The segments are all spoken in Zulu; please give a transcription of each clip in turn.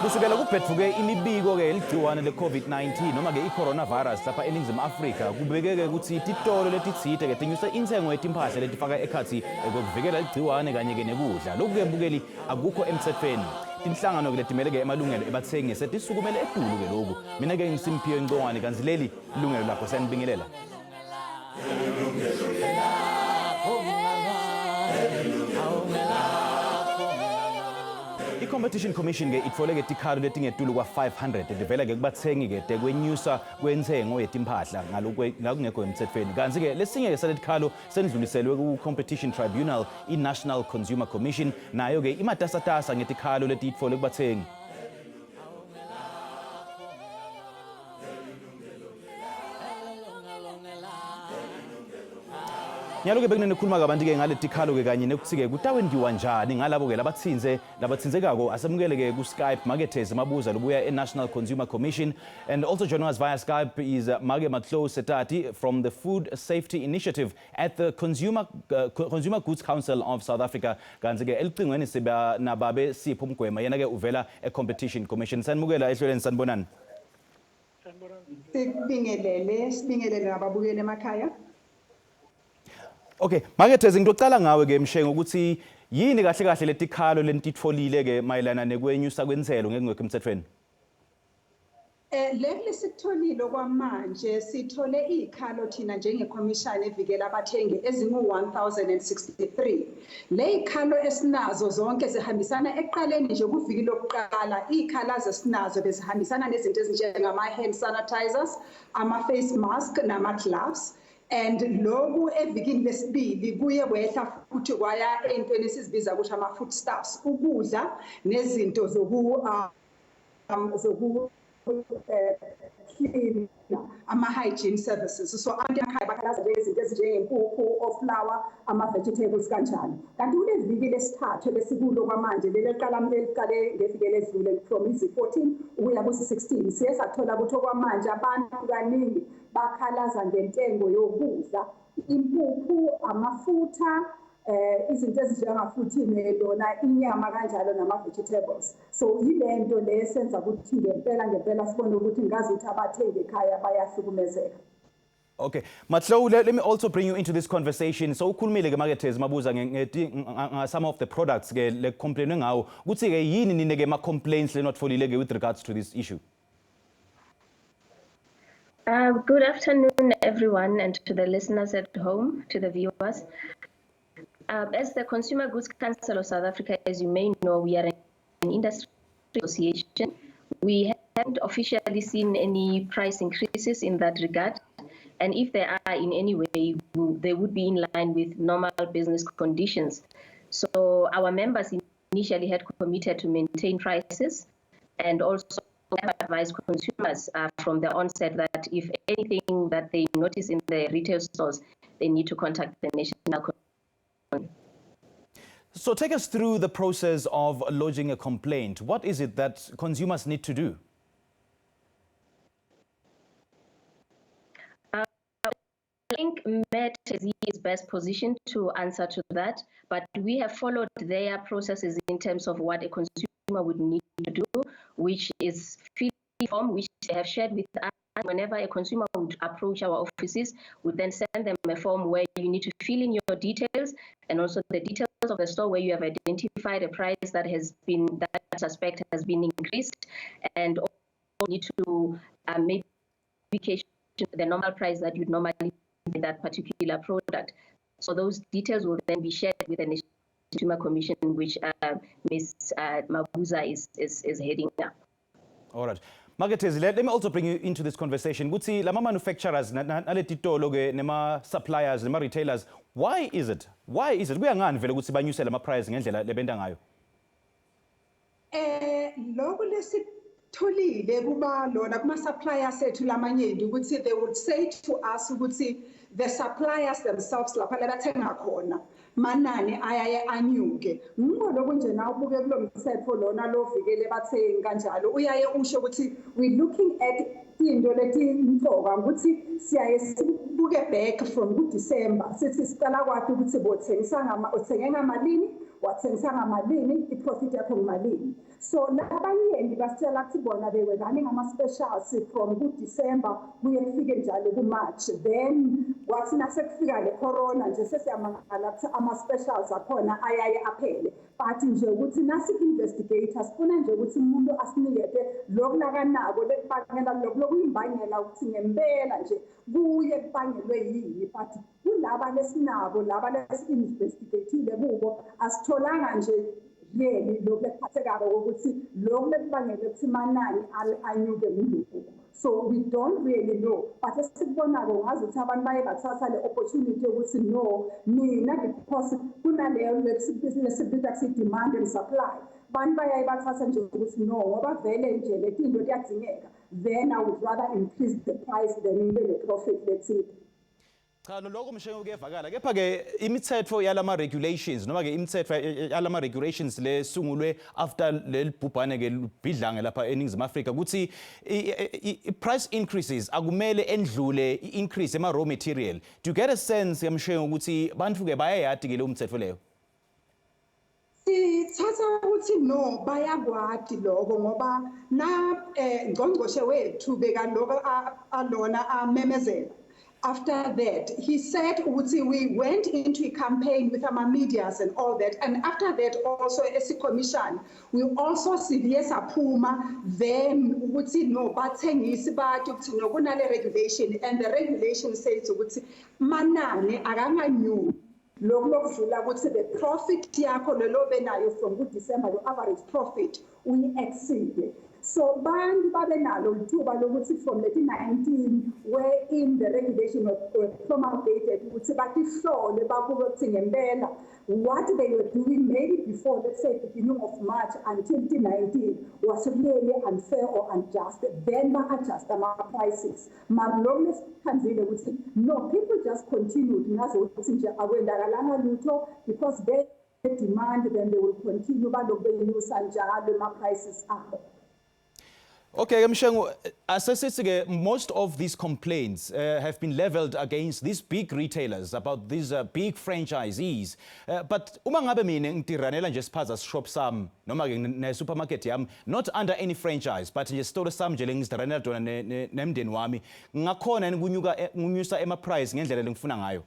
Kusukela kuphethuke imibiko ke eligciwane le-COVID-19 noma ke i-coronavirus lapha eNingizimu Afrika kubekeke ukuthi ititolo letitsite ke tinyusa intengo yetimpahla letifaka ekhathi kokuvikela igciwane kanye ke nekudla. Lokhu ke bukeli akukho emthethweni. Tinhlangano ke letimele ke emalungelo ebathengi setisukumele edulu ke lokhu. Mina ke ngiSimphiwe Ngcongwane kanti leli ilungelo lakho siyanibingelela. I-Competition Commission ke itfole ke tikhalo letingetulu kwa-500 livela ke kubathengi ke tekwenyusa kwentengo yetimpahla ngalokungekho emthethweni. Kanti ke lesinye ke saletikhalo sendluliselwe ku-Competition Tribunal, i-National Consumer Commission, nayo ke imatasatasa ngetikhalo letitfole kubathengi. Nyalo ke bekunenikhuluma kabanti ke ngaletikhalo ke kanye nekuthi ke kutawendiwa njani ngalabo ke labatsinzekako asemukele ke ku-Skype Marketers Mabuza lobuya e-National Consumer Commission, and also joining us via Skype is Mage Matlo Setati from the Food Safety Initiative at the Consumer Goods Council of South Africa. Kanti ke elicingweni siba nababe Sipho Mgwema yena ke uvela e-Competition Commission. Sanimukela ehlelweni sanibonani. Sibingelele ngababukeli emakhaya. Okay, Marketers ngicela ngawe ke Mshengo ukuthi yini kahle kahle letikhalo lentitfolile ke mayelana nekwenyusa kwenzelo ngekungekho emthethweni. Leli sikutholile kwamanje sithole ikhalo thina njengeCommission evikela abathengi ezingu-1063. Le ikhalo esinazo zonke zihambisana eqaleni nje kuviki lokuqala ikhalazo esinazo bezihambisana nezinto ezinjengama hand sanitizers, ama face mask nama gloves. And loku evikini lesibili kuye kwehla futhi kwaya entweni esizibiza ukuthi ama foodstuffs, ukudla nezinto clean ama hygiene services. So abantu ekhaya bakhalaza ngezinto ezinjengempuphu, oflour, ama vegetables kanjalo. Kanti kule viki lesithathu lesikulo kwamanje leliqala ngeviki ledlule from izi-14 ukuya kuzi-16 siye sathola ukuthi kwamanje abantu kaningi bakhalaza ngentengo yokudla, impuphu, amafutha, izinto ezinjengafuthi lona inyama kanjalo nama vegetables. So yilento lesenza ukuthi ngempela sibone ukuthi ngazi ukuthi abathengi ekhaya bayahlukumezeka. Okay, Matlo, let me also bring you into this conversation. So ukhulumile ke Marketers Mabuza some of the products ke le complain ngawo. Kuthi ke yini nine ke ma complaints le not folile ke with regards to this issue? Good afternoon, everyone, and to the listeners at home, to the viewers. As the Consumer Goods Council of South Africa, as you may know, we are an industry association. We haven't officially seen any price increases in that regard. And if they are in any way, they would be in line with normal business conditions. So our members initially had committed to maintain prices and also advise consumers from the onset that if anything that they notice in the retail stores, they need to contact the National. So take us through the process of lodging a complaint. What is it that consumers need to do? I think Met is best positioned to answer to that, but we have followed their processes in terms of what a consumer would need to do, which is fill a form which they have shared with us. Whenever a consumer would approach our offices, we then send them a form where you need to fill in your details and also the details of the store where you have identified a price that has been, that suspect has been increased, and also need to maybe the normal price that you'd normally pay that particular product. So those details will then be shared with the National Consumer Commission, which Ms. Mabuza is heading up. All right. Marketers, let me also bring you into this conversation. Guthi lama manufacturers, naletitolo ke nema suppliers, nema retailers, why is it? Kuyangani vele ukuthi banyusela ama price ngendlela lebenda ngayo? Lokho lesitholile kuba lona kuma suppliers ethu lamanyeni ukuthi they would say to us ukuthi the suppliers themselves lapha labathenga khona manani ayaye anyuke. Ngikho nje na ubuke kulomthetho lona lovikele bathengi kanjalo uyaye usho ukuthi we looking at into letimfoka ukuthi siyaye sibuke back from December sithi sicala kwakhe ukuthi bothengisa uthenge ngamalini wathengisa ngamalini, i-profit yakho ngamalini. So labanye basitshela ukuthi bona they were running ama-specials from ku-December kuye kufike njalo ku-March. Then kwathi nasekufika le corona nje sesiyamangala ukuthi ama-specials akhona ayaye aphele. But nje ukuthi nasi-investigator sifuna nje ukuthi umuntu asinikete lokhu nakanako lekubangela lokuyimbangela ukuthi ngempela nje kuye kubangelwe yini. But kulaba lesinabo laba lesi-investigatile kubo asitholanga nje really lokhu lekuphathekayo ukuthi lokhu lekubangela ukuthi manani anyuke kulokhu. So we don't really know. But esikubonayo ngazi ukuthi abantu baye bathatha le opportunity ukuthi no, mina because kunaleyo lesibhiza demand and supply. Abantu bayaye bathatha nje ukuthi no, ngoba vele nje le tinto kuyadingeka. Then I would rather increase the price than ibe le profit lethile. Cha lokho mshengo kuyevakala kepha ke imithetho yalama regulations noma ke imithetho yalama regulations lesungulwe after lelibhubhane ke libhidlange lapha eNingizimu Afrika ukuthi price increases akumele endlule increase ema raw material. Do you get a sense yamshengo ukuthi bantu ke bayayadi ke lo mthetho leyo? Sithatha ukuthi no bayakwadi lokho ngoba na ngqongqoshe wethu beka lokho alona amemezela. After that, he said we went into a campaign with our medias and all that. And after that, also as a commission, we also see yes, Puma, then no, but no regulation. And the regulation says manane aranga new. The profit from good December, your average profit, we exceed. So bantu babenalo lithuba lokuthi from 19 where in the regulation was promulgated ukuthi bakihlole bakuba ukuthi ngempela what they were doing maybe before, let's say beginning of March until 2019 was really unfair or unjust. Then ba-adjust ama-prices. Malokhu lesikhanzile ukuthi no, people just continued ngaze ukuthi nje akwendakalanga lutho because they demand, then they will continue balokhu benyusa njalo ama-prices abo. Okay, Mshengo, most of these complaints have been leveled against these big retailers, about these big franchisees. But uma ngabe mina ngitiranela nje spaza shop sam noma ne supermarket yami not under any franchise but nje store sam nje lengizitiranela dona nemndeni wami ngakhona ukunyusa ema price ngendlela lengifuna ngayo.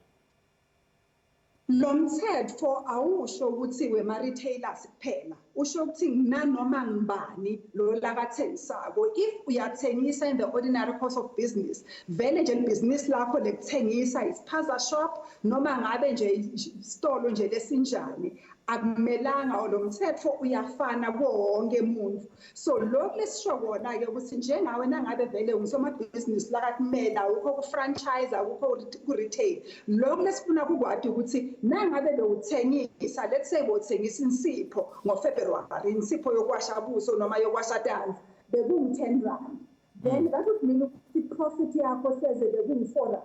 Lo mthetho awusho ukuthi wema-retailers kuphela, usho ukuthi nanoma ngibani lo lakathengisako. If uyathengisa in the ordinary course of business, vele nje ibhizinisi lakho lekuthengisa ispaza shop noma ngabe nje isitolo nje lesinjani, akumelanga lo mthetho uyafana wonke umuntu. So lokho lesisho kona ke ukuthi njengawe nangabe vele ungusomabhizinisi lakakumela ukho ku-franchise ukho ku-retail, lokho lesifuna kukwadi ukuthi nangabe bewuthengisa, let's say bowuthengisa insipho ngoFebruary, insipho yokwasha buso noma yokwasha tanzi, bekungu-10 rand. Then that would mean ukuthi profit yakho seze bekungu-4 rand.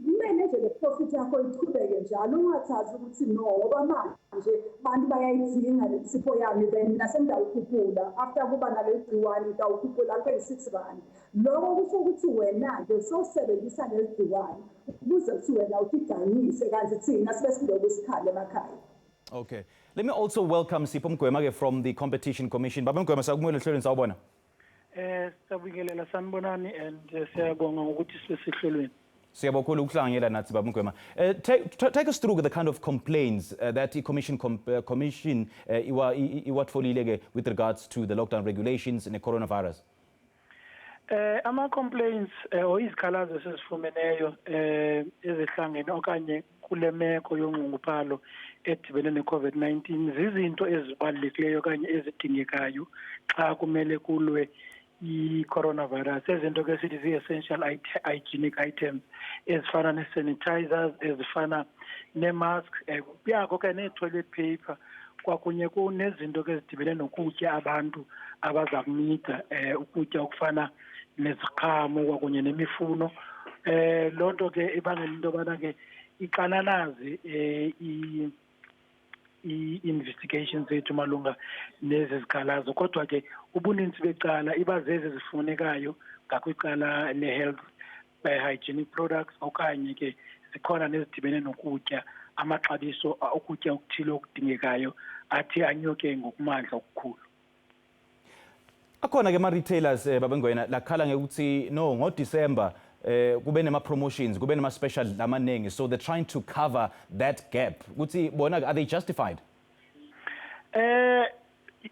Kumele nje le profit yakho iqhubeke njalo ungathathi ukuthi no ngoba manje abantu bayayidinga le nsipho yami then nasengawukhuphula after kuba nale gciwane ngawukhuphula ku-6 rand. Lokho kusho ukuthi wena nje sowusebenzisa le gciwane ukuze kuthi wena utiganyise kanti thina sibe siloku sikhale emakhaya. Okay, let me also welcome Sipho Mgwema from the Competition Commission. Baba Mgwema, sakumele ehlelweni sawubona. Sabingelela sanibonani and siyabonga ukuthi sesihlelweni. Siyabonga ukuhlanganyela nathi Baba Mgwema. Take us through the kind of complaints that the commission iwatfolile with regards to the lockdown regulations and the coronavirus. Ama complaints or izikhalazo sesifumeneyo ezihlangene okanye kule meko yonxunguphalo edibene ne-COVID-19 zizinto ezibalulekileyo okanye ezidingekayo xa kumele kulwe i-coronavirus. Ezinto ke sithi zi-essential hygienic items ezifana ne-sanitizers, ezifana ne-masks, yakho ke ne-toilet paper, kwakunye kunezinto ke ezidibene nokutya abantu abaza kunida, ukutya okufana neziqhamo kwakunye nemifuno. Loo nto ke ibangela into yobana ke iqananazi i-investigations zethu malunga nezi zikhalazo, kodwa ke ubuninzi becala iba zezi zifunekayo ngakwicala le-health hygienic products okanye ke zikhona nezidibene nokutya amaxabiso okutya okuthile okudingekayo athi anyuke ngokumandla okukhulu. Akhona ke ama-retailers babengwena lakhala ngekuthi no ngoDecember kube nema-promotions kube nema-special amaningi, so they're trying to cover that gap. Ukuthi bona are they justified?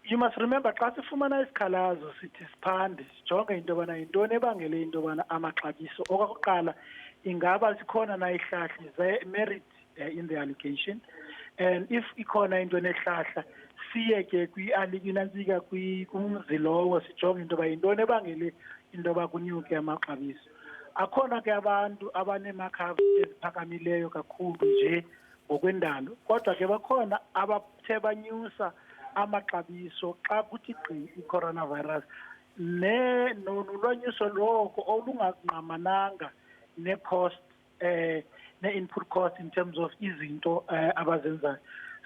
You must remember xa sifumana isikhalazo sithi siphande sijonge into yobana yintoni ebangele into yobana amaxabiso okokuqala ingaba sikhona na ihlahla ze-merit in the allocation, and if ikhona into enehlahla siye ke kwinantsika kumzi lowo sijonge into yoba yintoni ebangele into yoba kunyuke amaxabiso. Akhona ke abantu abaneemakhavu eziphakamileyo kakhulu nje ngokwendalo, kodwa ke bakhona abathe banyusa amaxabiso xa kuthi gqi i-coronavirus nolwanyuso loko olungangqamananga ne-cost ne-input cost in terms of izinto abazenzayo.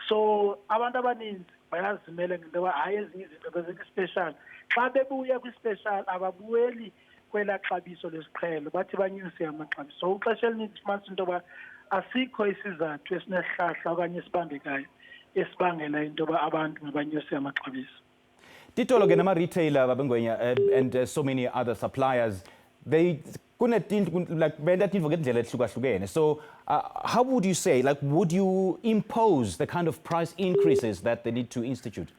So abantu abaninzi bayazimela ngento yoba hayi ezinye izinto bezikwi-special, xa bebuya kwi-special ababuyeli kwelaa xabiso lesiqhelo bathi banyuse amaxabiso. So ixesha elininzi fumanisa into yoba asikho isizathu esinesihlahla okanye esibambekayo esibangela into yoba abantu mabanyuse amaxabiso. Titolo ke nama-retailer babengwenya and so many other suppliers, they like benda tinto ngendlela ehlukahlukene. So how would you say, like, would you impose the kind of price increases that they need to institute?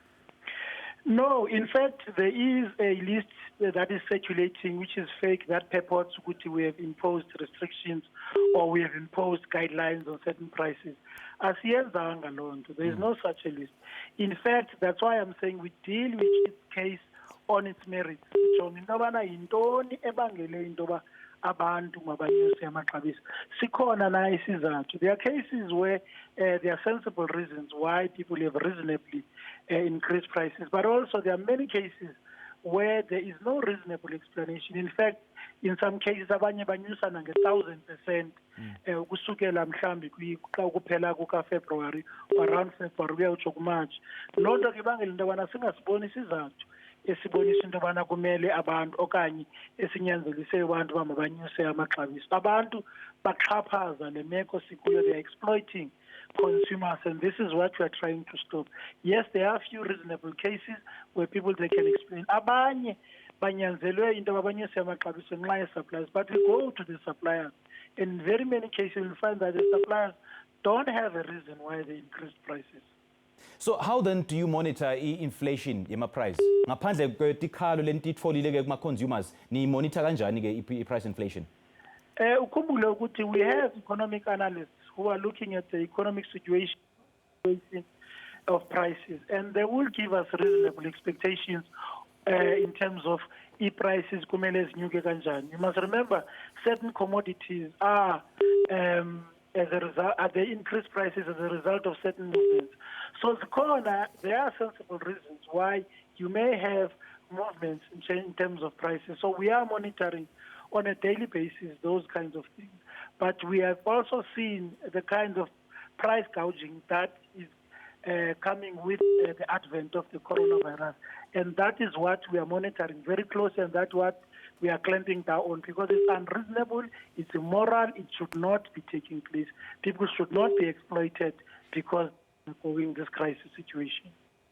No, in fact, there is a list that is circulating, which is fake, that purports which we have imposed restrictions or we have imposed guidelines on certain prices. There is no such a list. In fact, that's why I'm saying we deal with this case on its merits. There are cases where there are sensible reasons why people have reasonably increased prices, but also there are many cases where there is no reasonable explanation. In fact, in some cases, abanye banyusa nange 1,000% kusukela mhlambi kuphela kuka February, around February uyatsho kuMarch. Loo nto ke ibangela into yobana singasiboni isizathu esibonisa into yobana kumele abantu okanye esinyanzelise abantu uba mabanyuse amaxabiso. Abantu baxhaphaza le meko sikuyo, they are exploiting consumers, and this is what we are trying to stop. Yes, there are a few reasonable cases where people they can explain. Abanye banyanzelwe into abanyuse amaxabiso ngenxa ye-suppliers, but we go to the suppliers. In very many cases, you'll find that the suppliers don't have a reason why they increased prices. So how then do you monitor inflation yema-price? Ngaphandle kwetikhalo lentitfolile ke kuma-consumers, ni monitor kanjani ke i-price inflation? Ukhumbule ukuthi we have economic analysts who are looking at the economic situation of prices, and they will give us reasonable expectations in terms of prices kumele zinyuke kanjani. You must remember, certain commodities are as a result, they increase prices as a result of certain movements. So there are sensible reasons why you may have movements in terms of prices. So we are monitoring on a daily basis those kinds of things. But we have also seen the kind of price gouging that is coming with the advent of the coronavirus. And that is what we are monitoring very closely, and that's what we are clamping down on, because it's unreasonable, it's immoral, it should not be taking place. People should not be exploited because they're going this crisis situation.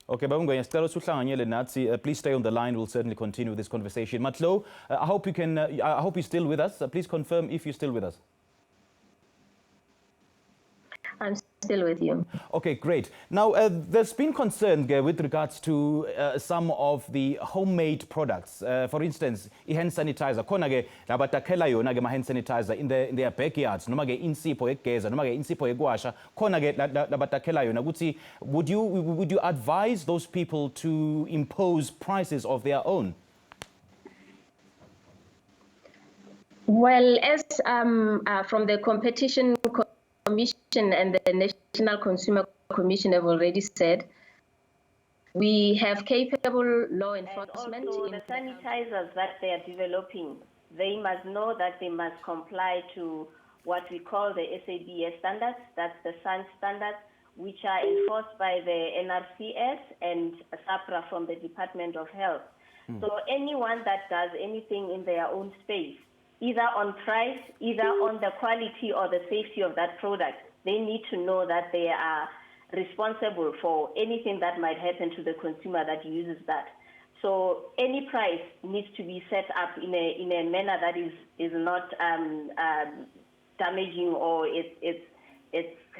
Okay, Babungwenya, sicela uhlanganyele nathi. Please stay on the line. We'll certainly continue this conversation. Matlo, I hope you're still with us. Please confirm if you're still with us. I'm still with you. Okay, great. Now, there's been concern with regards to some of the homemade products. For instance, hand sanitizer. Khona ke labatakhela yona ke hand sanitizer in their backyards. Noma ke insipho yegeza, noma ke insipho yekwasha. Khona ke labatakhela yona. Ukuthi would you advise those people to impose prices of their own? Well, as from the Competition Commission and the National Consumer Commission have already said, we have capable law enforcement. Also, the sanitizers that they are developing, they must know that they must comply to what we call the SABC standards, that's the SAN standards, which are enforced by the NRCS and SAPRA from the Department of Health. So anyone that does anything in their own space, either on price, either on the quality or the safety of that product, they need to know that they are responsible for anything that might happen to the consumer that uses that. So any price needs to be set up in a manner that is not damaging, or it's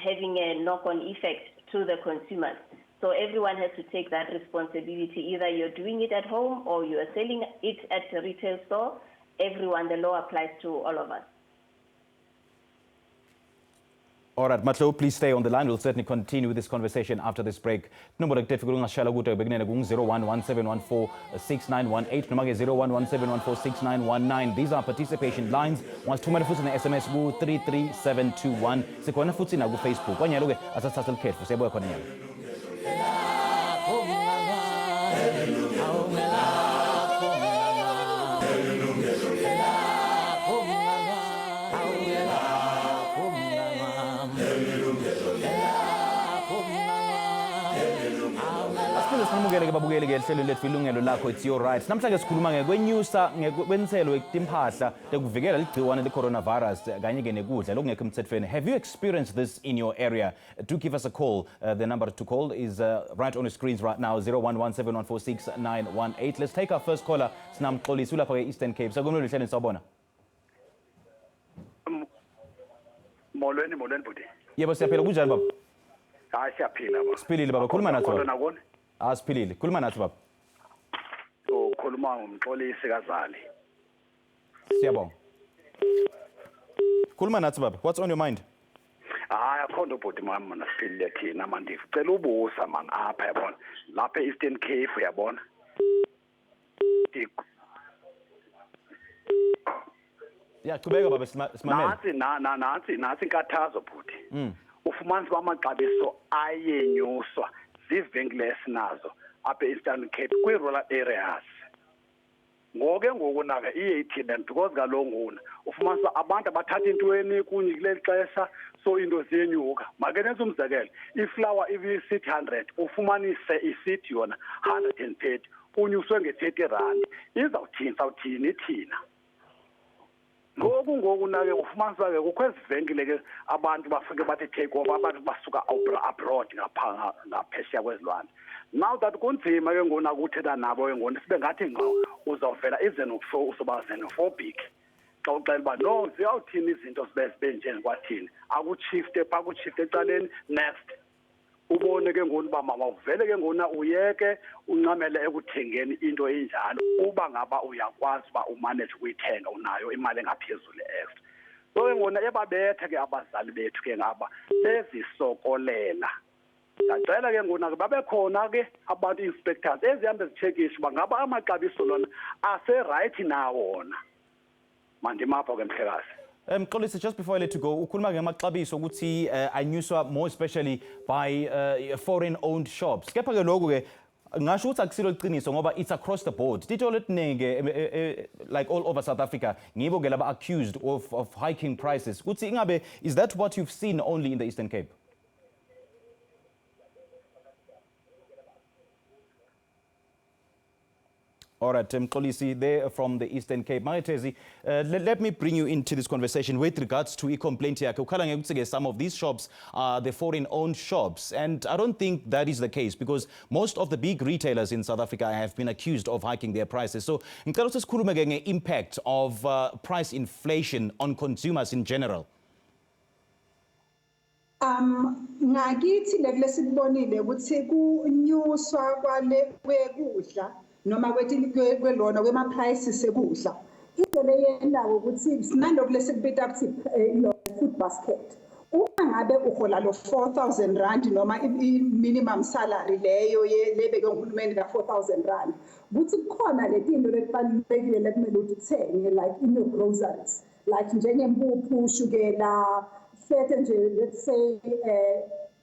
having a knock-on effect to the consumers. So everyone has to take that responsibility. Either you're doing it at home or you are selling it at a retail store. Everyone, the law applies to all of us. All right, Matlo, please stay on the line. We'll certainly continue with this conversation after this break. Number of ungashala kude beginning 0117146918 noma 0117146919. These are participation lines. Once thumela futhi ne-SMS ku 33721. Sikhona futhi na ku Facebook. Kwanyalo ke asathatha likhetho siyabuya khona nyalo. Yilungelo Lakho, it's your right. Namhlanje sikhuluma ngekwenyusa ngekwentselo etimpahla tekuvikela ligciwane le-coronavirus kanye ke nekudla lokungekho emthethweni. Have you experienced this in your area? Do give us a call. The number to call is right on the screens right now, 0117146918. Let's take our first caller. Sinamxolisi ulapha e-Eastern Cape. Sakumele lihlele sawubona. Molweni bhuti. Yebo siyaphila kunjani baba? Hayi siyaphila baba. Siphilile baba, khuluma nathi baba. Nakona? Siphilile, khuluma nathi baba. So khuluma ngomxolisi kaZali. Siyabonga. Khuluma nathi baba. What's on your mind? Hayi akhonto bhuti mama nasiphilile thina manje ngicela ubusa man apha yabona. Lapha eEastern Cape uyabona. Yeah, qhubeka baba simamele. Nathi inkathazo bhuti. Ufumanisa bamaxabiso ayenyuswa zivenkile esinazo apha eEastern Cape kwi-rural areas. Ngoku nake i-18 because kaloku nguna ufumanisa abantu abathatha intweni kunye kuleli xesha so into ziyenyuka. Make nenze umzekelo, iflower ibisithi 100 ufumanise isithi yona 130 unyuswe nge-30 rand. Izawuthini thina. Ngoku nake ufumanisa ke kukho ezivenkile ke abantu bafike bathi take over, abantu basuka abroad ngaphesheya kwezilwandle. Now that kunzima ke ngona ukuthetha nabo ke ngona sibe ngathi ngqo uzawuvela uzoba xenophobic. Xa uxela uba no ziyawuthini izinto sibe njeni kwathini akushifte ecaleni next ubone ke ngona uba mama uvele ke ngona uyeke uncamele ekuthengeni into enjalo uba ngaba uyakwazi uba umanage ukuyithenga unayo imali engaphezulu extra. So ke ngona ebabethe ke abazali bethu ke ngaba bezisokolela. Ngicela ke ngona ke babe khona ke abantu inspectors ezihambe zitshekishe uba ngaba amaxabiso lona ase right na wona. Mandimapha ke mhlekazi. Mxolisi, just before I let you go, ukhuluma ngamaxabiso ukuthi anyuswa more especially by foreign owned shops. Kepha ke lokho ke ngasho ukuthi akusilo iqiniso ngoba it's across the board. Titho letiningi like all over South Africa ngibo ke laba accused of hiking prices. Kuthi ingabe is that what you've seen only in the Eastern Cape? All right, Mxolisi, there from the Eastern Cape. Magetezi, let me bring you into this conversation with regards to complaint here. Some of these shops are the foreign-owned shops, and I don't think that is the case because most of the big retailers in South Africa have been accused of hiking their prices. So, ngicela impact of price inflation on consumers in general. Ngakithi lesikubonile ukuthi kunyuswa kwekudla noma kwelona kwema-prices ekudla. Into leyendawo ukuthi sinalokhu lesikubita ukuthi food basket. Uma ngabe uhola lo 4,000 rand noma i-minimum salary leyo lebeke uhulumeni ka 4,000 rand, kuthi kukhona letinto letibalulekile lekumele ukuthi uthenge like in your groceries, like njengempuphu, shukela, certain nje, let's say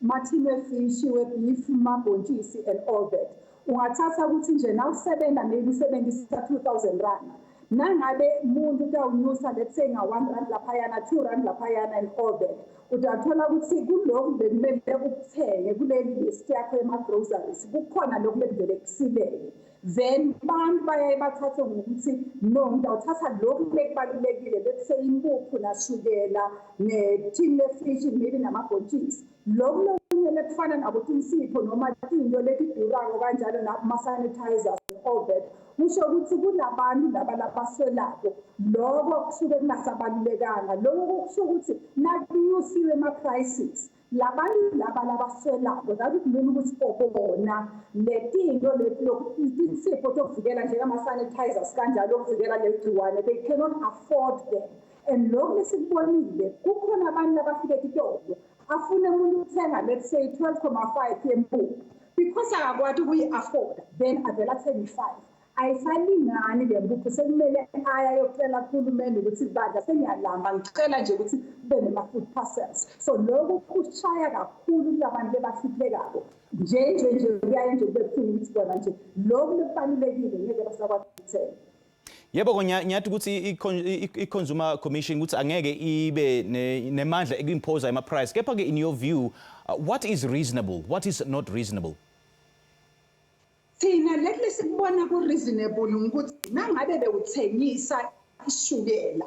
mathine fish, beef, mabhontshisi and all that. Ungathatha ukuthi nje na usebenza maybe usebenzisa 2,000 rand. Nangabe umuntu utawunyusa let's say nga 1 rand laphayana, 2 rand laphayana and all that. Utathola ukuthi kulokhu bekumele ukuthenge kule list yakho ema-groceries kukhona lokhu bekuvele kusilele. then bantu bayaye bathathe ngokuthi no ngizawuthatha lokhu lekubalulekile bese impuphu nashukela nethini lefish maybe namabhontshisi lokhu lokunye kufana nakuthi insipho noma into lekidurako kanjalo nama-sanitizers all that kusho ukuthi kunabantu laba labaswelako lokho kusuke kungasabalulekanga lokho kusho ukuthi nakunyusiwe ama-prices labantu laba labaswelako that kumele ukuthi bona letinto insipho zokuvikela njengama-sanitizers kanjalo okuvikela legciwane they cannot afford them and lokhu lesikubonile kukhona abantu abafike kitolo afune umuntu ukuthenga let's say 12.5 yempuphu because akakwati ukuyi-afford then avela athenga i-5 ayisalingani le mpuphu sekumele aya yocela kuhulumeni ukuthi badla sengiyalamba ngicela nje ukuthi kube nema-food parcels so lokhu kushaya kakhulu kulabantu bebahluphekako nje kuyaye nje kube buhlungu ukuthi bona nje lokhu lekubalulekile ngeke basakwazi ukuthenga. Yebo ngiyathi ukuthi i-Consumer Commission ukuthi angeke ibe nemandla ekuimposa ama-price kepha ke in your view what is reasonable, what is not reasonable? Thina lesikubona ku-reasonable ukuthi nangabe bewuthengisa ishukela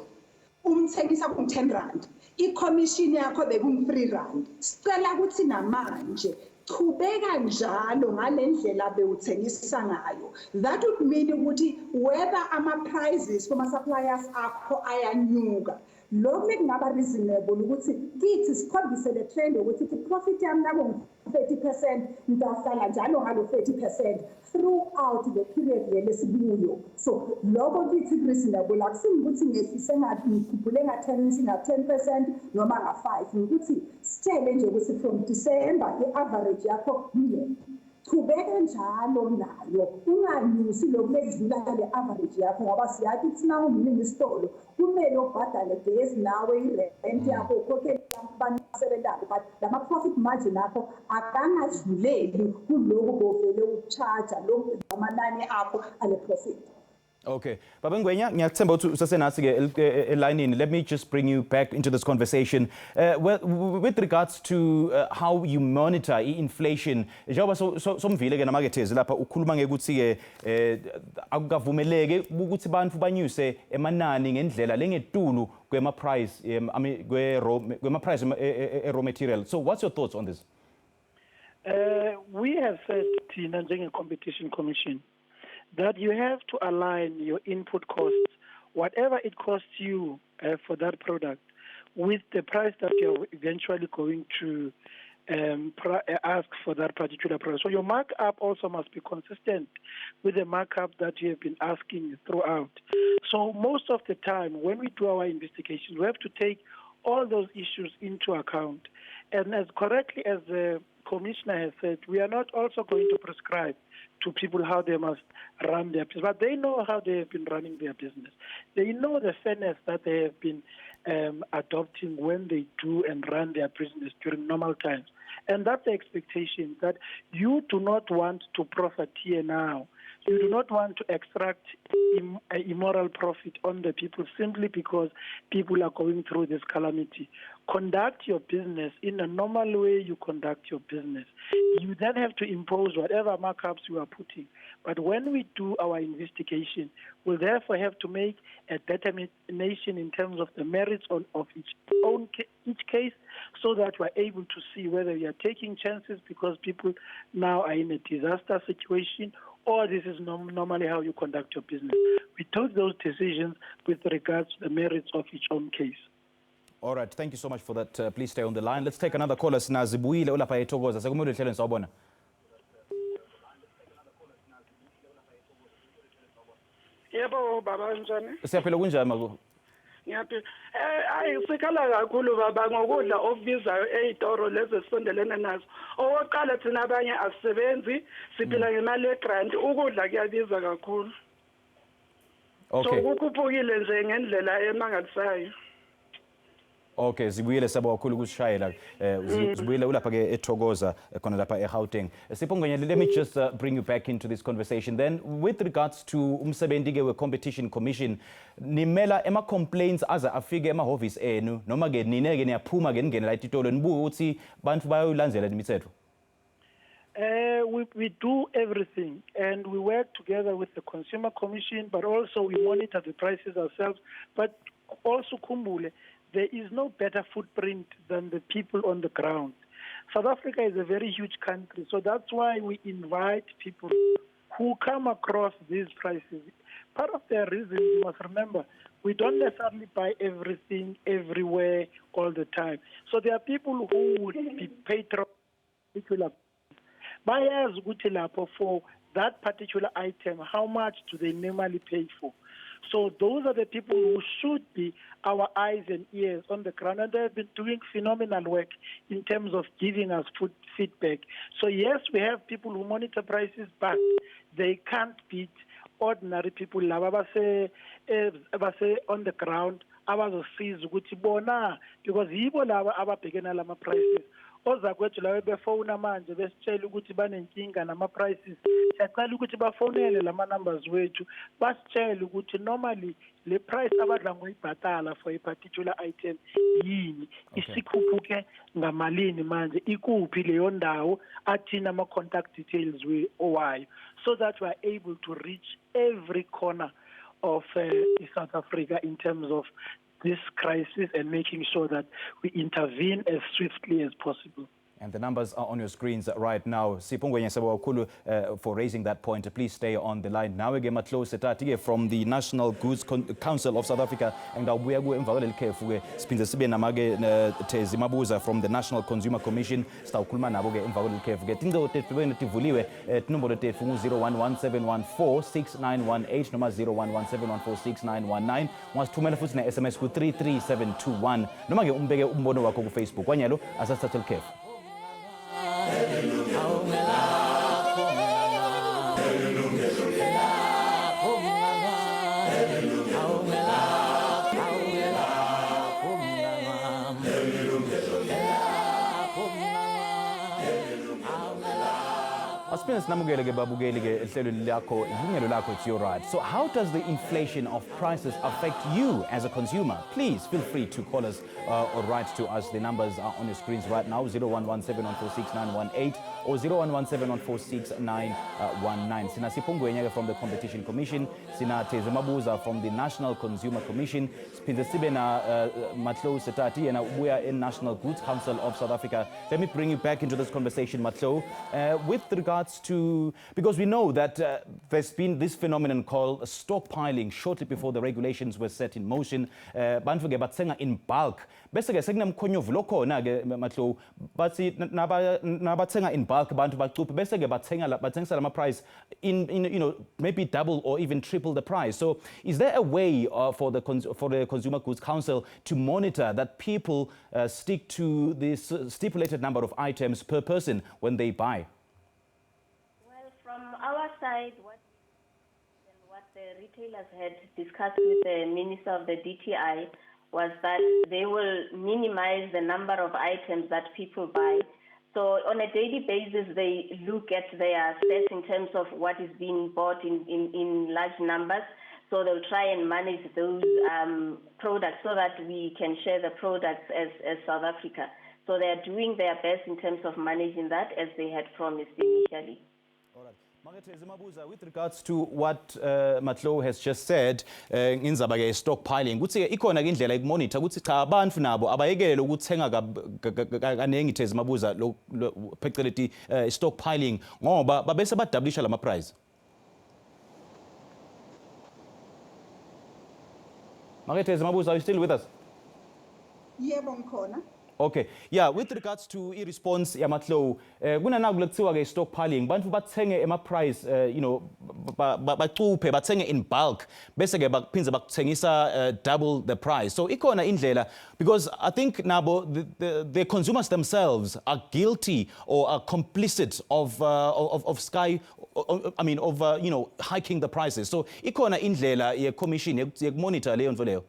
umthengisa ku-10 rand i-commission yakho beku-3 rand sicela ukuthi namanje chubeka njalo ngale ndlela bewuthengisa ngayo that would mean ukuthi whether ama-prices kuma-suppliers akho ayanyuka lokhu kungaba reasonable ukuthi kithi sikhombise le trend ukuthi i-profit yami nabo 30% ngizawuhlala njalo ngalo 30% throughout the period lesikuyo so lokho kithi reasonable akusingukuthi ngehlise ngikhuphule nga-10% noma nga-5 ukuthi sitshele nje ukuthi from December i-average yakho yile chubeka njalo nayo unganyusi lokhu lekudlula le average yakho ngoba siyathi thina ungumnini isitolo kumele ubhadale gesi nawe irent yakho ukhokhele abantu abasebenzayo but lama-profit margin akho akangadluleli kulokhu bovele ukuchaja lokhu amanani akho ale profit. Okay, Baba Ngwenya, ngiyathemba ukuthi usasenathi ke elayinini. Let me just bring you back into this conversation. Well, with regards to how you monitor inflation, njengoba somvile ke namakethezi lapha ukhuluma ngekuthi ke akukavumeleke ukuthi abantu banyuse emanani ngendlela lengetulu kwema-price kwema-price raw material. So what's your thoughts on this? We have said thina njenge-Competition Commission that you have to align your input costs, whatever it costs you for that product, with the price that you're eventually going to ask for that particular product. So your markup also must be consistent with the markup that you have been asking throughout. So most of the time when we do our investigations, we have to take all those issues into account. And as correctly as the Commissioner has said, we are not also going to prescribe to people how they must run their business, but they know how they have been running their business. They know the fairness that they have been adopting when they do and run their business during normal times. And that's the expectation, that you do not want to profiteer now. You do not want to extract immoral profit on the people simply because people are going through this calamity. Conduct your business in a normal way you conduct your business. You then have to impose whatever markups you are putting. But when we do our investigation, we'll therefore have to make a determination in terms of the merits of each case, so that we're able to see whether we are taking chances because people now are in a disaster situation, or this is normally how you conduct your business. We took those decisions with regards to the merits of each own case. All right, thank you so much for that. Please stay on the line. Let's take another caller. Zibuyile ulapha eThokoza. Sekumele uhlelo nisawubona. Yebo baba njani? Siyaphila kunjani mako? Ngiyaphila. Sikhala kakhulu baba ngokudla okubizayo ezitoro lezi esondelene nazo. Owoqala thina abanye asisebenzi, siphila ngemali yegrant, ukudla kuyabiza kakhulu. Okay. So kukhupukile nje ngendlela emangalisayo. Okay, Zibuyile sabo kakhulu kusishayela. Zibuyile ulapha ke eThokoza khona lapha eGauteng. Sipho, let me just bring you back into this conversation. Then with regards to umsebenzi ke we-Competition Commission, nimela ema-complaints aza afike ema-office enu noma ke nine ke niyaphuma ke ningene la etitolo nibuke ukuthi bantu bayoyilandzela imithetho? We do everything, and we work together with the Consumer Commission, but also we monitor the prices ourselves. But also, Kumbule, there is no better footprint than the people on the ground. South Africa is a very huge country, so that's why we invite people who come across these prices. Part of their reason, you must remember, we don't necessarily buy everything everywhere all the time. So there are people who would be patron particular buyers for that particular item. How much do they normally pay for? So those are the people who should be our eyes and ears on the ground, and they've been doing phenomenal work in terms of giving us feedback. So yes, we have people who monitor prices, but they can't beat ordinary people laba base on the ground abazosiza ukuthi bona, because yibo laba ababhekena lama prices. Ozakwethu lawe befona manje besitshela ukuthi banenkinga nama prices. Siyacela ukuthi bafonele lama numbers wethu basitshele ukuthi normally le price abadla ngoyibhatala for a particular item yini, isikhuphuke ngamalini manje, ikuphi leyo ndawo, athina ama contact details owayo, so that we are able to reach every corner of South Africa in terms of this crisis and making sure that we intervene as swiftly as possible. And the numbers are on your screens right now. Sipongwe for raising that point. Please stay on the line. Now again, Matlo Setate from the National Goods Council of South Africa, and Tezimabuza from the National Consumer Commission. 01171469118 noma 01171469119 wasithumela futhi na SMS ku 33721 noma ke umbeke umbono wakho ku Facebook. Kwanyalo asasithathele ikhefu. It's your right. So how does the inflation of prices affect you as a consumer? Please feel free to call us or write to us. The numbers are on your screens right now, 0117146918 or 0117146919. Sina Sipongwe from the Competition Commission, Sina Tezimabuza from the National Consumer Commission, Spinzesibena Matlo Setati, and we are in National Goods Council of South Africa. Let me bring you back into this conversation, Matlo, with regards to, because we know that there's been this phenomenon called stockpiling shortly before the regulations were set in motion. Bantu ke batsenga in bulk. Bese ke sekunamkhonyo vloko na ke Matlo, bathi nabatsenga in bulk bantu bacuphe bese ke batsengisa lama price in maybe double or even triple the price. So is there a way for the Consumer Goods Council to monitor that people stick to this stipulated number of items per person when they buy? From our side, what the retailers had discussed with the Minister of the DTI was that they will minimize the number of items that people buy. So on a daily basis, they look at their stats in terms of what is being bought in large numbers. So they'll try and manage those products so that we can share the products as South Africa. So they are doing their best in terms of managing that as they had promised initially. With regards to what Matlo has just said, in Zabage stockpiling, would say ikona indlela ikumonitor ukuthi cha abantu nabo abayekele ukuthenga kanengi Tezimabuza phecelezi stockpiling ngoba babese badablisha lama price. Tezimabuza, are you still with us? Yebo ngikhona. Okay, yeah, with regards to response yamatlo kunanaku lekuthiwa ke stockpiling bantu bathenge ema price bacuphe bathenge in bulk bese ke baphinze bakuthengisa double the price. So ikona indlela, because I think nabo the consumers themselves are guilty or are complicit of hiking the prices. So ikona indlela ye commission yekumonitor leyo nto leyo.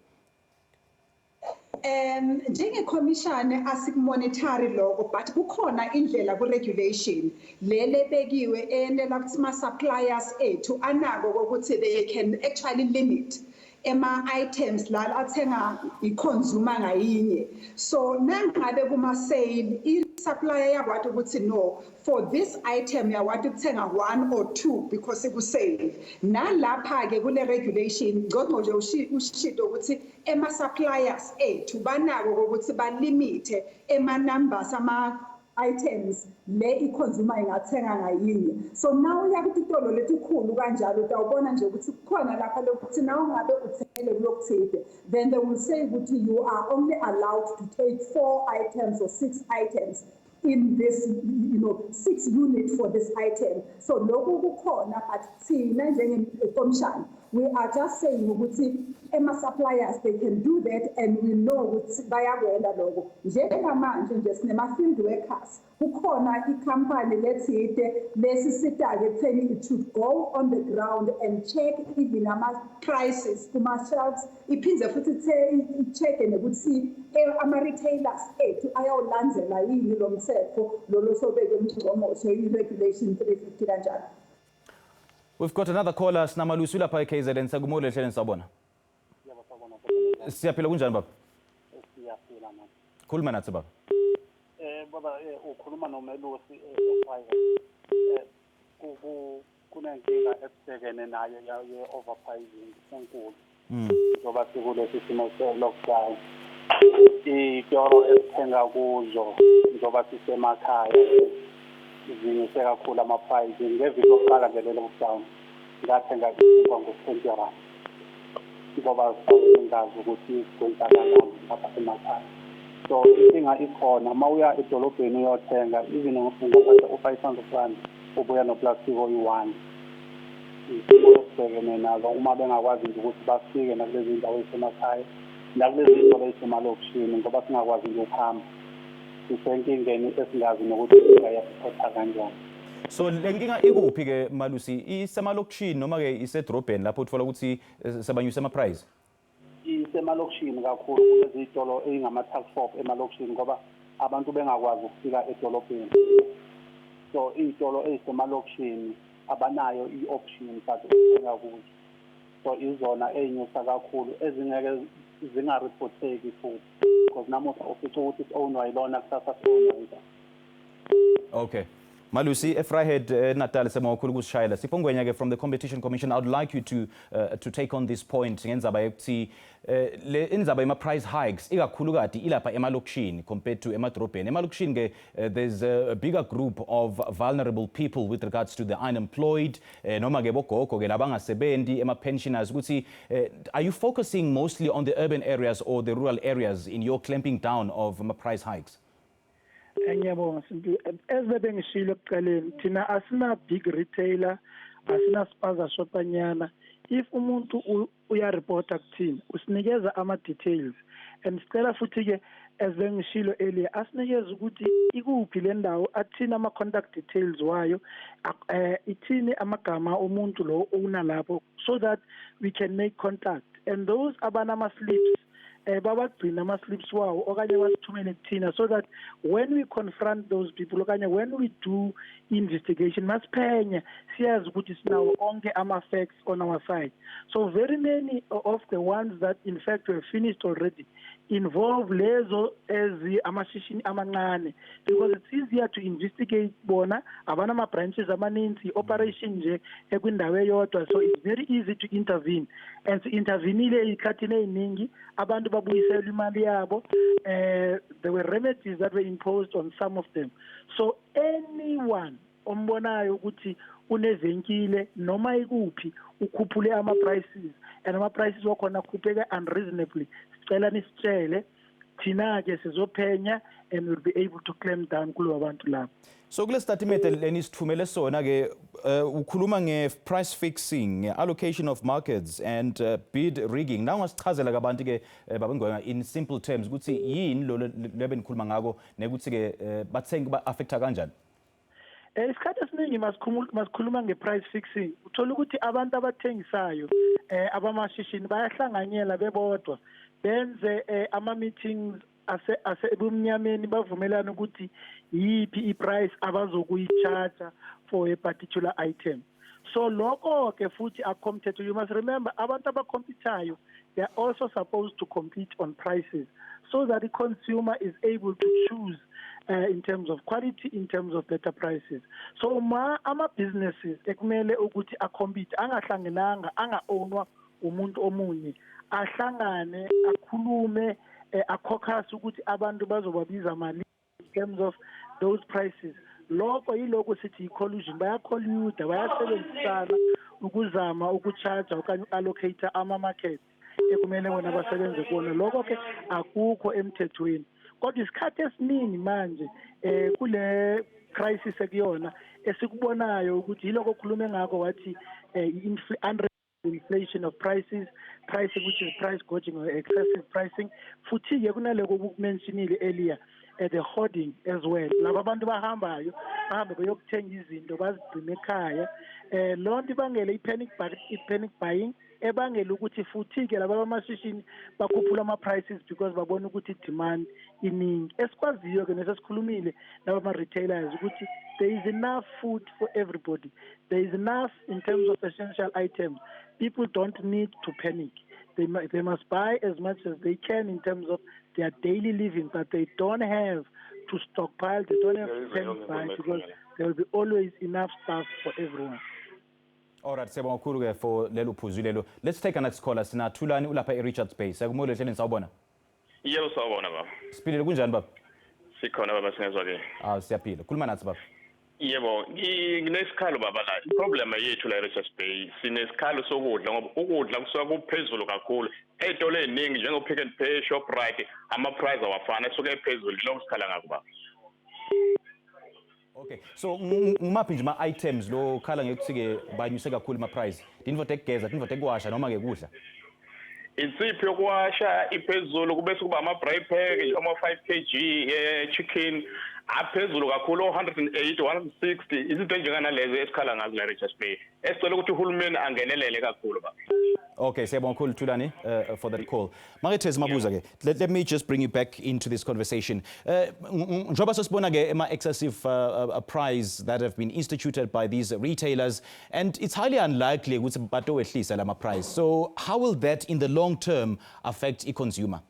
Njengekhomishane asikumonitori lokho, but kukhona indlela ku-regulation lele bekiwe enela ukuthi ama-suppliers ethu anako ukuthi they can actually limit items la athenga i-consumer ngayinye. So nangabe kuma-sale, i-supplier yakwazi ukuthi no, for this item yakwazi ukuthenga 1 or 2 because iku-sale. Nalapha-ke kule-regulation, ngqongqoshe ushilo ukuthi ema-suppliers ethu banako ukuthi balimite ema-numbers items le i-consumer ingathenga ngayinye. So now yakutitolo letikhulu kanjalo utawubona nje ukuthi kukhona lapha lokuthi nawo ngabe uthengele kulokuthide, then they will say ukuthi you are only allowed to take 4 items or 6 items in this, 6 units for this item. So lokhu kukhona, but thina njenge-commission, we are just saying ukuthi ema-suppliers, they can do that, and we know ukuthi bayakwenza lokho. Njengamanje nje sinema-field workers, kukhona i-company lethide lesisita-ke ekutheni it should go on the ground and check even ama-prices kuma-shelves, iphinde futhi i-check-e nokuthi ama-retailers ethu ayawulandzela yini lo mthetho lolo sobeke umngqongqoshe i-regulation 350 kanjalo. We've got another caller, Snamalusi lapha eKZN. Sakumole ehleleni sabona. Siyaphila kunjani baba? Siyaphila manje. Khuluma nathi baba. Baba ukhuluma noMelusi kunenkinga esibhekene nayo ye-overpricing enkulu. Ngoba sikulesi simo se-lockdown. Itoro esithenga kuzo ngoba sisemakhaya zinyuse kakhulu ama-price. Ngeviki lokuqala nje le-lockdown ngathenga isinkwa ngo-20 rand. Ngoba sasingazi ukuthi kwenzakalani lapha emakhaya. So inkinga ikhona, uma uya edolobheni uyothenga even ungaphatha u-500 rand ubuya noplastic oyi-1. Isimo esibhekene nazo uma bengakwazi ukuthi bafike nakulezi ndawo ezisemakhaya nakulezi zinto ezisemalokishini ngoba singakwazi ukuhamba. Sisenkingeni esingazi nokuthi singayaphatha kanjani. So lenkinga ikuphi-ke Malusi? Isemalokishini noma-ke isedrobheni lapho uthola ukuthi sebanyuse ama-price? Isemalokishini kakhulu kulezi zitolo ey'ngama-tax fob emalokishini ngoba abantu bengakwazi ukufika edolobheni. So iy'tolo ezisemalokishini abanayo i-option but ukuthenga kuzo. So izona ey'nyusa kakhulu ezingeke zinga-reporteki futhi because namuhla ufica ukuthi isi-ownwa yilona kusasa si-ownwa yilona. Okay. Malusi, Efrahead Natal semakhulu kusishayela. Sipongwenya-ke from the Competition Commission, I would like you to take on this point ngenzaba yokuthi le inzaba yema-price hikes ikakhulukati ilapha emalokishini compared to emadrobheni. Emalokishini-ke there's a bigger group of vulnerable people with regards to the unemployed, noma-ke bogogo-ke labangasebenzi, ema-pensioners. Ukuthi are you focusing mostly on the urban areas or the rural areas in your clamping down of price hikes? Ngiyabonga Simply. Ezibengishilo ekuqaleni thina asina big retailer, asina spaza shopanyana. If umuntu uyareporta kuthina usinikeza ama-details and sicela futhi-ke ezibengishilo earlier asinikeza ukuthi ikuphi le ndawo, athina ama-contact details wayo, ithini amagama umuntu lo unalapho so that we can make contact. And those abanama-slips babagcina ama-slips wawo okanye basithumele kuthina so that when we confront those people okanye when we do investigation masiphenya siyazi ukuthi sinawo onke ama-facts on our side. So very many of the ones that in fact were finished already involve lezo amashishini amancane because it's easier to investigate bona abanama-branches amaninzi operation nje ekwindawo eyodwa, so it's very easy to intervene and intervenile ikhathini eyiningi abantu babuyisela imali yabo. There were remedies that were imposed on some of them. So anyone ombonayo ukuthi unevenkile noma ikuphi ukhuphule ama-prices and ama-prices wakhona akhupheka unreasonably, sicela nisitshele thina-ke sizophenya and we'll be able to clamp down kulo abantu labo. So kule statement lenisithumele sona-ke ukhuluma nge-price fixing, allocation of markets and bid rigging. Naw ungasichazela kabanti-ke babengwenya in simple terms ukuthi yini lo lebe nikhuluma ngako nekuthi-ke bathengi ba-affecta kanjani? Isikhathi esiningi masikhuluma nge-price fixing uthola ukuthi abantu abathengisayo abamashishini bayahlanganyela bebodwa benze ama-meetings asebumnyameni bavumelana ukuthi yiphi i-price abazokuyi-charge for a particular item. So local ke futhi accompeted. You must remember abantu abacompetayo, they are also supposed to compete on prices so that the consumer is able to choose in terms of quality, in terms of better prices. So ama businesses ekumele ukuthi acompete angahlangenanga anga-ownwa umuntu omunye, ahlangane akhulume acaucus ukuthi abantu bazobabiza mali in terms of those prices. Lokho yiloko sithi collusion, bayacollude, bayasebenzisana ukuzama ukucharge okanye allocate ama-markets ekumele bona basebenze kuona. Lokho ke akukho emthethweni. Kodwa isikhathi esiningi manje kule crisis ekuyona esikubonayo ukuthi yiloko khulume ngakho wathi inflation of prices, pricing which is price gouging or excessive pricing. Futhi ke kunaloko kumentionile earlier, the hoarding as well. Laba abantu bahambe beyokuthenga izinto bazigcine ekhaya. Lonto ibangela i-panic buying, ebangela ukuthi futhi ke laba bamashishini bakhuphula ama-prices because babona ukuthi demand iningi. Esikwaziyo ke nesesikhulumile laba ma-retailers ukuthi there is enough food for everybody. There is enough in terms of essential items. People don't need to panic. They must buy as much as they can in terms of their daily living, but they don't have to stockpile. They don't have to panic buy because there will be always enough stuff for everyone. All right, siyabonga kakhulu ke for lelo phuzu lelo. Let's take our next caller. Sina Thulani ulapha eRichards Bay. Siyakumole ehlelweni sawubona. Yebo sawubona baba. Siphilile kunjani baba? Sikhona baba singezwa ke. Siyaphila. Khuluma nathi baba. Yebo, nginesikhalo baba la. Iproblem yethu la eRichards Bay sinesikhalo sokudla ngoba ukudla kusuka kuphezulu kakhulu. Ezitolo eziningi njengo Pick n Pay, Shoprite, ama-price awafana suka ephezulu lokho sikhala ngakho baba. Okay, so ngumaphi nje ama-items lo khala ngekuthi-ke banyuse kakhulu ama-price? Tinifo tekugeza, tinifo tekuwasha noma-ke kudla? Insipho yokuwasha iphezulu kubese kuba ama-braai pack, ama-5 kg chicken aphezulu kakhulu 108, 160 izinto enjenganalezo esikhala ngazo la Richards Bay. Esicela ukuthi uhulumeni angenelele kakhulu baba. Okay, siyabonga kakhulu Thulani for that call. Makethes mabuza ke. Let me just bring you back into this conversation. Njoba sosibona ke excessive price that have been instituted by these retailers, and it's highly unlikely ukuthi batowehlisa lama price. So how will that in the long term affect consumer?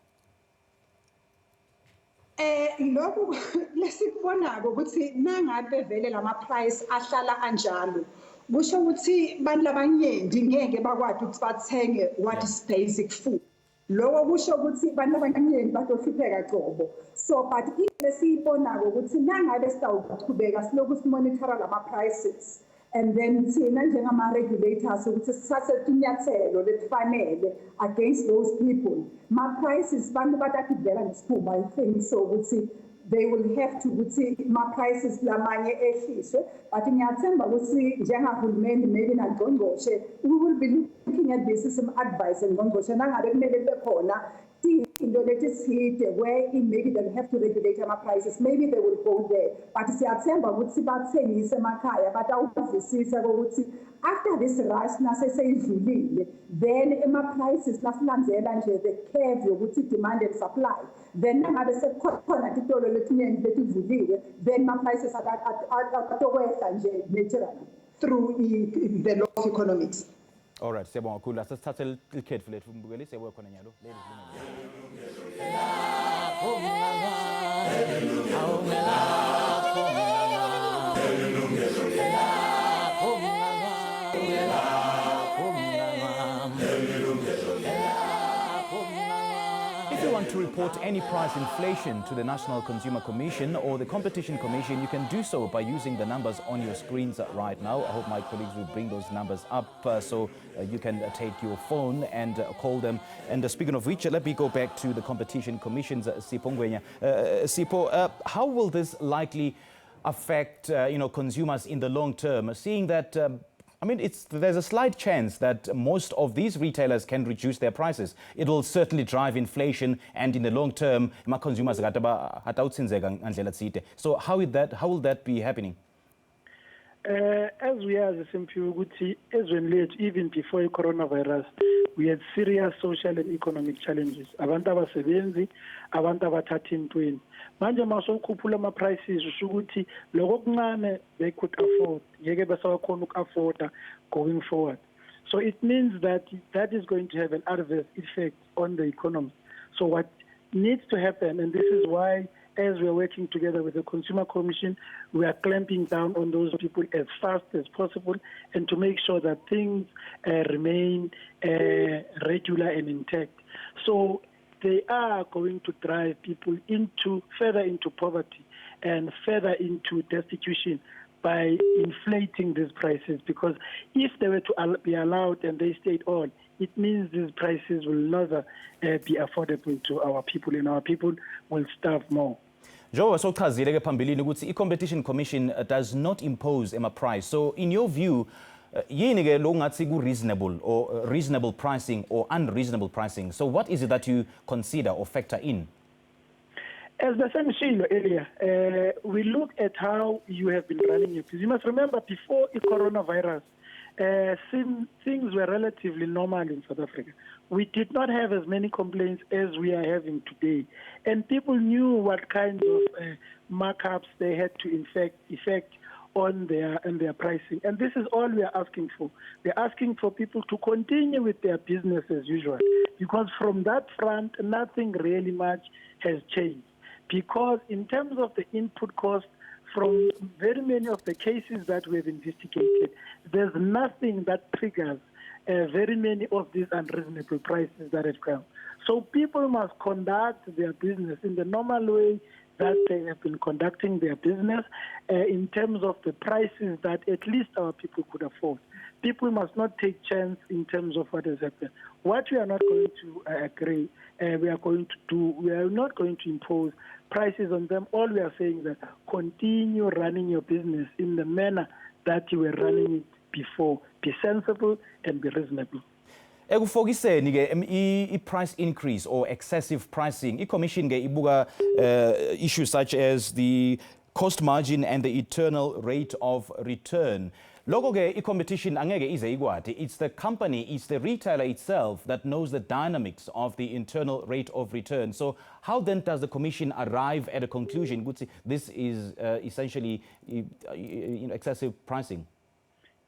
Lokho lesikubonako ukuthi nangabe vele lama price ahlala anjalo, kusho ukuthi bantu labanyengi ngeke bakwazi ukuthi bathenge what is basic food. Lokho kusho ukuthi bantu abanyengi bazohlupheka cobo. So but lesiyibonako ukuthi nangabe sitawuqhubeka siloku simonitora lama prices, and then thina njengama-regulators ukuthi sithathe inyathelo lelifanele against those people. Ma-prices bantu batakuvela nesikhumba I think so ukuthi they will have to ukuthi ma-prices lamanye ehliswe, but ngiyathemba ukuthi njengahulumeni maybe nangqongqoshe we will be looking at this as some advice ngqongqoshe nangabe kumele bekhona into leti side where maybe they'll have to regulate ama-prices, maybe they will go there, but siyathemba ukuthi bathengise emakhaya batawuvisisa ukuthi after this rush naseseyidlulile then ama-prices nasilandzela nje the curve yokuthi demand and supply, then nangabe sekukhona titolo letinyeni letivuliwe then ma-prices atokwehla nje naturally through the law of economics. All right, siyabonga kakhulu. Asithathe ikhetfu lethu mbukeli siyabuya khona nyalo. If you want to report any price inflation to the National Consumer Commission or the Competition Commission, you can do so by using the numbers on your screens right now. I hope my colleagues will bring those numbers up so you can take your phone and call them. And speaking of which, let me go back to the Competition Commission's Sipho Ngwenya. Sipho, how will this likely affect consumers in the long term, seeing that there's a slight chance that most of these retailers can reduce their prices. It will certainly drive inflation, and in the long term, consumers so how will that be happening? As we are the same people, even before the coronavirus, we had serious social and economic challenges. Abantu abasebenzi, abantu abathatha intweni. Manje masokhuphula ama prices usukuthi lokho kuncane they could afford. Yeke basakhona uku-afforda going forward. So it means that is going to have an adverse effect on the economy. So what needs to happen, and this is why, as we are working together with the Consumer Commission, we are clamping down on those people as fast as possible and to make sure that things remain regular and intact. So they are going to drive people further into poverty and further into destitution by inflating these prices, because if they were to be allowed and they stayed on, it means these prices will never be affordable to our people, and our people will starve more. Njengoba sochazile ke phambilini ukuthi i-Competition Commission does not impose a price. So in your view, yini ke lo ngathi ku-reasonable or reasonable pricing or unreasonable pricing? So what is it that you consider or factor in? As the Sen Shilo earlier, we look at how you have been running your business. You must remember, before the coronavirus, things were relatively normal in South Africa. We did not have as many complaints as we are having today. And people knew what kinds of markups they had to effect on their pricing. And this is all we are asking for. We're asking for people to continue with their business as usual, because from that front, nothing really much has changed. Because in terms of the input cost, from very many of the cases that we have investigated, there's nothing that triggers very many of these unreasonable prices that have come. So people must conduct their business in the normal way that they have been conducting their business in terms of the prices that at least our people could afford. People must not take chance in terms of what has happened. What we are not going to agree, we are not going to impose prices on them. All we are saying is that continue running your business in the manner that you were running it before. Be sensible and be reasonable. Ekufokiseni ke i-price increase or excessive pricing, i-Commission ke ibuka issues such as the cost margin and the internal rate of return. Lokho ke i-competition angeke ize ikwade. It's the company, it's the retailer itself that knows the dynamics of the internal rate of return. So how then does the Commission arrive at a conclusion? This is essentially excessive pricing.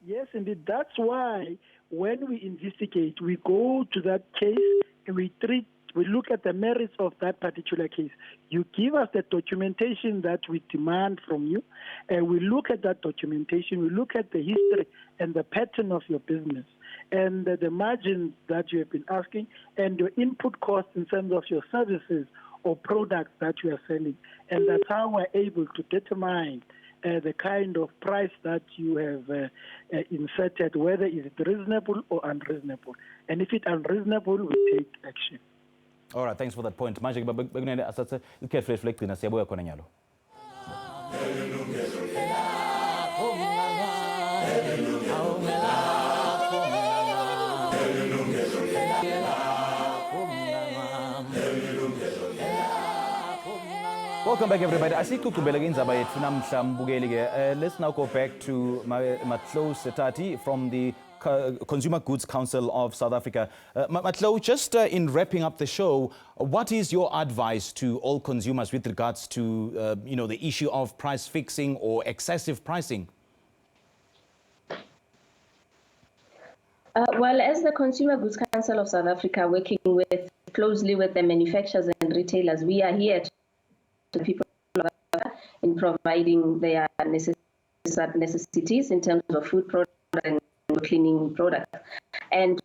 Yes, indeed. That's why when we investigate, we go to that case and we look at the merits of that particular case. You give us the documentation that we demand from you, and we look at that documentation, we look at the history and the pattern of your business, and the margins that you have been asking, and your input costs in terms of your services or products that you are selling. And that's how we're able to determine the kind of price that you have inserted, whether is it reasonable or unreasonable. And if it's unreasonable, we take action. All right, thanks for that point. Manje bekunene asathe ikhefu reflect na siyabuya khona nyalo. Welcome back, everybody. Asikuqhubela ke indzaba yethu namhla mbukeli ke. Let's now go back to Matlo Setati from the Consumer Goods Council of South Africa. Matlo, just in wrapping up the show, what is your advice to all consumers with regards to the issue of price fixing or excessive pricing? Well, as the Consumer Goods Council of South Africa, working closely with the manufacturers and retailers, we are here to people in providing their necessities in terms of food products and cleaning products. And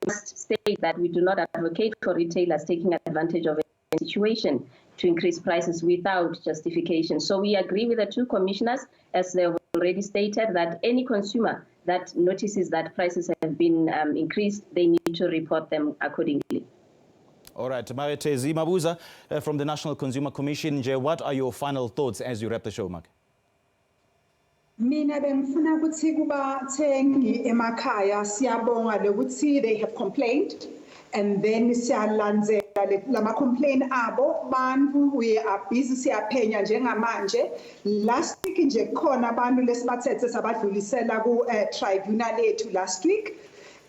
must state that we do not advocate for retailers taking advantage of a situation to increase prices without justification. So we agree with the two commissioners, as they have already stated, that any consumer that notices that prices have been increased, they need to report them accordingly. All right, Maretezi Mabuza from the National Consumer Commission. What are your final thoughts as you wrap the show, Mark? Mina bengifuna ukuthi kubathengi emakhaya siyabonga lokuthi they have complained, and then siyalandzela lama complaint abo bantu we are busy siyaphenya njengamanje. Last week nje khona abantu lesibathethe sabadlulisela ku tribunal ethu last week.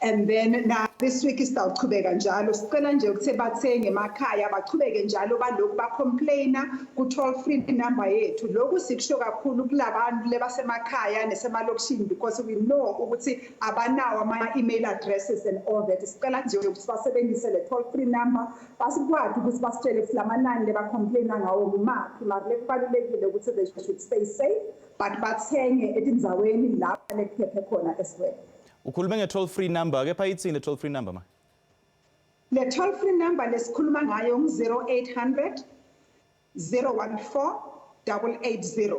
And then now this week isizawuchubeka njalo sicela nje ukuthi bathenge emakhaya bachubeke njalo balokhu bacomplaina ku toll free number yethu. Lokhu sikusho kakhulu kulabantu lebasemakhaya nesemalokishini because we know ukuthi abanawo ama email addresses and all that. Sicela nje ukuthi basebenzise le toll free number basikwazi ukuthi basitshele ukuthi lamanani lebacomplaina ngawo ngumaphi manje kubalulekile ukuthi they should stay safe but bathenge etindzaweni lapha lephephe khona as well. Ukhulume nge-toll free number, kepha ithini le toll free number ma? Le toll free number lesikhuluma ngayo 0800 014 880.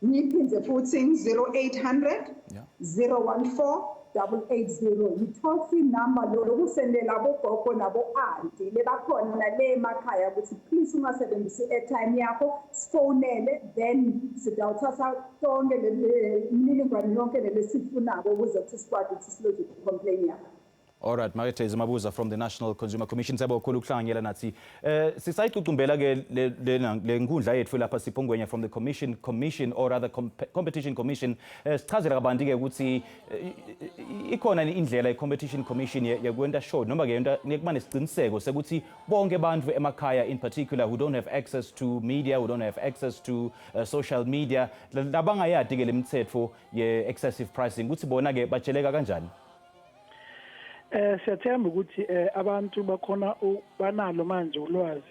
Ngiphindze futhi 0800 014 880. I-toll free number lokusendela abogogo nabo-aunty lebakhona nale emakhaya ukuthi please ungasebenzisi i-airtime yakho sifonele then sidawuthatha tonke imininingwane yonke lesifunako ukuze ukuthi sikwazi ukuthi silodge i-complaint yakho. All right, Margaret Mabuza from the National Consumer Commission. Siyabonga kakhulu ukuhlanganyela nathi. Sisayicucumbela ke le nkundla yethu lapha siphongwenya from the commission or rather competition commission. Sichazela kabanti ke ukuthi ikhona indlela i-competition commission yakwenta show noma ke nekuba nesiciniseko sekuthi bonke abantu emakhaya in particular who don't have access to media, who don't have access to social media, labangayadi ke lemithetho ye excessive pricing ukuthi bona ke batsheleka kanjani? Siyathemba ukuthi abantu bakhona banalo manje ulwazi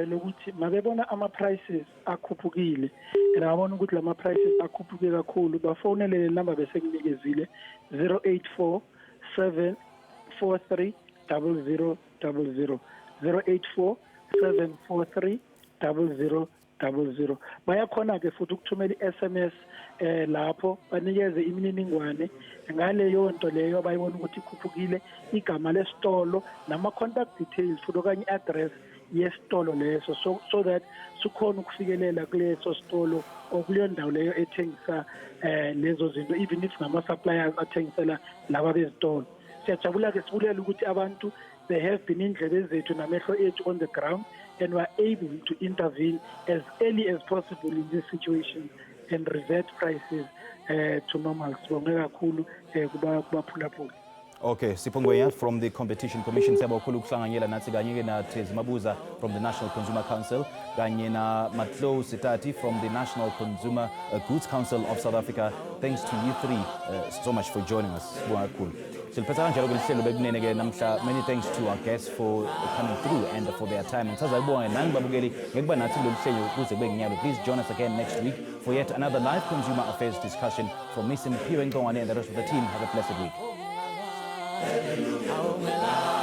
lokuthi mabebona ama prices akhuphukile ngabona ukuthi lama prices akhuphuke kakhulu bafonele le number bese kunikezile 084 743 0000 084 743 0000. Bayakhona ke futhi ukuthumela i-SMS lapho banikeze imininingwane ngaleyo nto leyo bayibona ukuthi ikhuphukile igama lesitolo nama contact details futhi okanye address yesitolo leso so that sikhona ukufikelela kuleso sitolo okuleyo ndawo leyo ethengisa lezo zinto even if ngama suppliers athengisela laba bezitolo. Siyajabula ke sibulela ukuthi abantu they have been indlebe zethu namehlo ethu on the ground and were able to intervene as early as possible in this situation and revert prices to normal. Sibonga kakhulu kubaphulaphuli. Okay, Sipongwenya from the Competition Commission. Siyabonga kakhulu ukuhlanganyela nathi kanye ke na Mabuza from the National Consumer Council kanye na Matlo Sitati from the National Consumer Goods Council of South Africa. Thanks to you three so much for joining us. Sibonga kakhulu. Siliphetha kanjalo ke lihlelo bekunene ke namhla. Many thanks to our guests for coming through and for their time. And sazayibonga nani babukeli ngekuba nathi lo lihlelo kuze kube nginyalo. Please join us again next week for yet another live consumer affairs discussion from Miss Mpiwe Ngongwane and the rest of the team. Have a blessed week. Yilungelo lakho